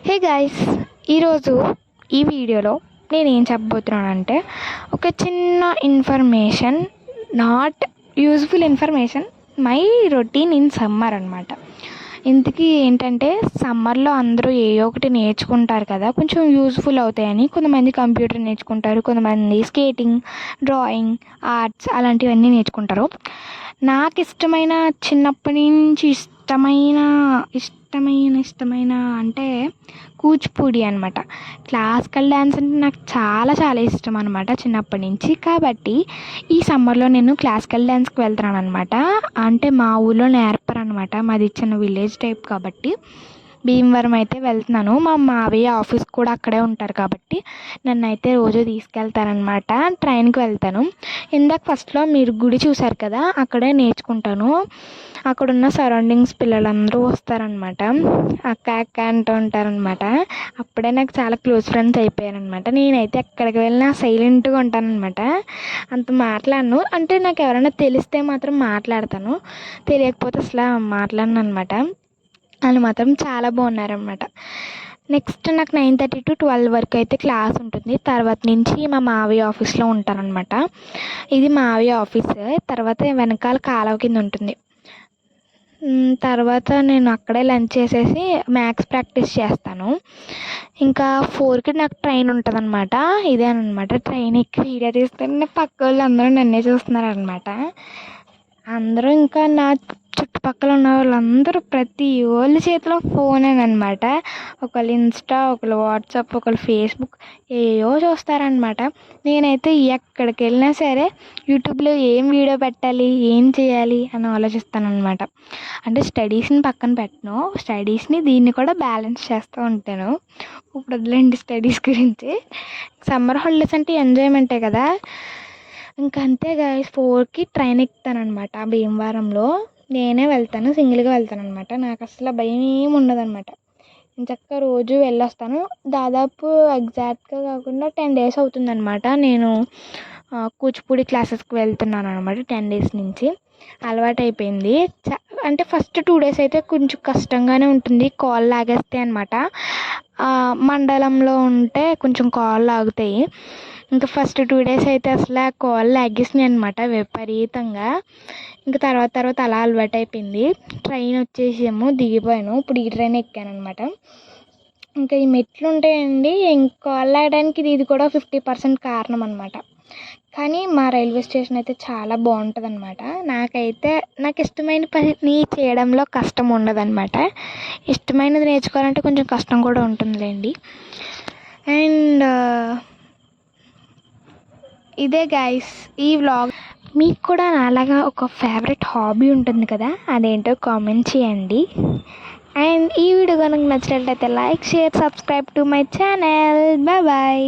Hey guys, ఈరోజు ఈ వీడియోలో నేను ఏం చెప్పబోతున్నానంటే ఒక చిన్న information, not useful information, my routine in summer అనమాట. ఇంతకీ ఏంటంటే సమ్మర్లో అందరూ ఏదో ఒకటి నేర్చుకుంటారు కదా, కొంచెం యూజ్ఫుల్ అవుతాయని. కొంతమంది కంప్యూటర్ నేర్చుకుంటారు, కొంతమంది స్కేటింగ్, డ్రాయింగ్, ఆర్ట్స్ అలాంటివన్నీ నేర్చుకుంటారు. నాకు ఇష్టమైన చిన్నప్పటి నుంచి ఇష్టమైన అంటే కూచిపూడి అనమాట. క్లాసికల్ డ్యాన్స్ అంటే నాకు చాలా చాలా ఇష్టం అనమాట చిన్నప్పటి నుంచి. కాబట్టి ఈ సమ్మర్లో నేను క్లాసికల్ డ్యాన్స్కి వెళ్తున్నాను అనమాట. అంటే మా ఊళ్ళో నేర్పరనమాట, మాది చిన్న విలేజ్ టైప్ కాబట్టి భీమవరం అయితే వెళ్తున్నాను. మా మావయ్య ఆఫీస్ కూడా అక్కడే ఉంటారు కాబట్టి నన్ను అయితే రోజు తీసుకెళ్తారనమాట. ట్రైన్కి వెళ్తాను. ఇందాక ఫస్ట్లో మీరు గుడి చూసారు కదా, అక్కడే నేర్చుకుంటాను. అక్కడున్న సరౌండింగ్స్ పిల్లలందరూ వస్తారనమాట, అక్క అక్క అంటూ ఉంటారనమాట. అప్పుడే నాకు చాలా క్లోజ్ ఫ్రెండ్స్ అయిపోయారనమాట. నేనైతే ఎక్కడికి వెళ్ళినా సైలెంట్గా ఉంటానన్నమాట, అంత మాట్లాడను. అంటే నాకు ఎవరైనా తెలిస్తే మాత్రం మాట్లాడతాను, తెలియకపోతే అసలు మాట్లాడను అనమాట. వాళ్ళు మాత్రం చాలా బాగున్నారనమాట. నెక్స్ట్ నాకు 9:30 to 12 వరకు అయితే క్లాస్ ఉంటుంది. తర్వాత నుంచి మా మావయ్య ఆఫీస్లో ఉంటారనమాట. ఇది మావయ్య ఆఫీస్. తర్వాత వెనకాల కాలువ కింద ఉంటుంది. తర్వాత నేను అక్కడే లంచ్ చేసేసి మ్యాథ్స్ ప్రాక్టీస్ చేస్తాను. ఇంకా 4కి నాకు ట్రైన్ ఉంటుంది అనమాట. ఇదేనమాట ట్రైన్ ఎక్కి వీడియో తీస్తే పక్క వాళ్ళు అందరూ నన్నే చూస్తున్నారనమాట. అందరూ ఇంకా నా చుట్టుపక్కల ఉన్న వాళ్ళందరూ ప్రతి వాళ్ళ చేతిలో ఫోనేనమాట. ఒకళ్ళు ఇన్స్టా, ఒకళ్ళు వాట్సాప్, ఒకళ్ళు ఫేస్బుక్ ఏవో చూస్తారనమాట. నేనైతే ఎక్కడికి వెళ్ళినా సరే యూట్యూబ్లో ఏం వీడియో పెట్టాలి, ఏం చేయాలి అని ఆలోచిస్తానమాట. అంటే స్టడీస్ని పక్కన పెట్టను, స్టడీస్ని దీన్ని కూడా బ్యాలెన్స్ చేస్తూ ఉంటాను. ఇప్పుడు వదిలేండి స్టడీస్ గురించి. సమ్మర్ హాలిడేస్ అంటే ఎంజాయ్మెంటే కదా. ఇంకా అంతే గాయస్, 4కి ట్రైన్ ఎక్కుతానమాట భీమవరంలో. నేనే వెళ్తాను, సింగిల్గా వెళ్తాను అనమాట. నాకు అసలు భయం ఏమి ఉండదు అనమాట. నేను చక్కగా రోజు వెళ్ళొస్తాను. దాదాపు ఎగ్జాక్ట్గా కాకుండా 10 days అవుతుందన్నమాట నేను కూచిపూడి క్లాసెస్కి వెళ్తున్నాను అనమాట. 10 days నుంచి అలవాటు అయిపోయింది. అంటే ఫస్ట్ 2 days అయితే కొంచెం కష్టంగానే ఉంటుంది, కాళ్ళు లాగేస్తాయి అనమాట. మండలంలో ఉంటే కొంచెం కాళ్ళు లాగుతాయి. ఇంకా ఫస్ట్ 2 days అయితే అసలు కాళ్ళు లాగేసినాయి అనమాట విపరీతంగా. ఇంకా తర్వాత అలా అలవాటు అయిపోయింది. ట్రైన్ వచ్చేసేమో దిగిపోయాను, ఇప్పుడు ఈ ట్రైన్ ఎక్కాను అనమాట. ఇంకా ఈ మెట్లు ఉంటాయండి, ఇంకా కాళ్ళు లాగడానికి ఇది కూడా 50% కారణం అనమాట. కానీ మా రైల్వే స్టేషన్ అయితే చాలా బాగుంటుంది అనమాట. నాకు ఇష్టమైన పని చేయడంలో కష్టం ఉండదు అనమాట. ఇష్టమైనది నేర్చుకోవాలంటే కొంచెం కష్టం కూడా ఉంటుందిలేండి. అండ్ ఇదే గైస్ ఈ వ్లాగ్. మీకు కూడా నాలాగా ఒక ఫేవరెట్ హాబీ ఉంటుంది కదా, అదేంటో కామెంట్ చేయండి. అండ్ ఈ వీడియో కనుక నచ్చినట్లయితే like, share, subscribe to my channel. Bye bye.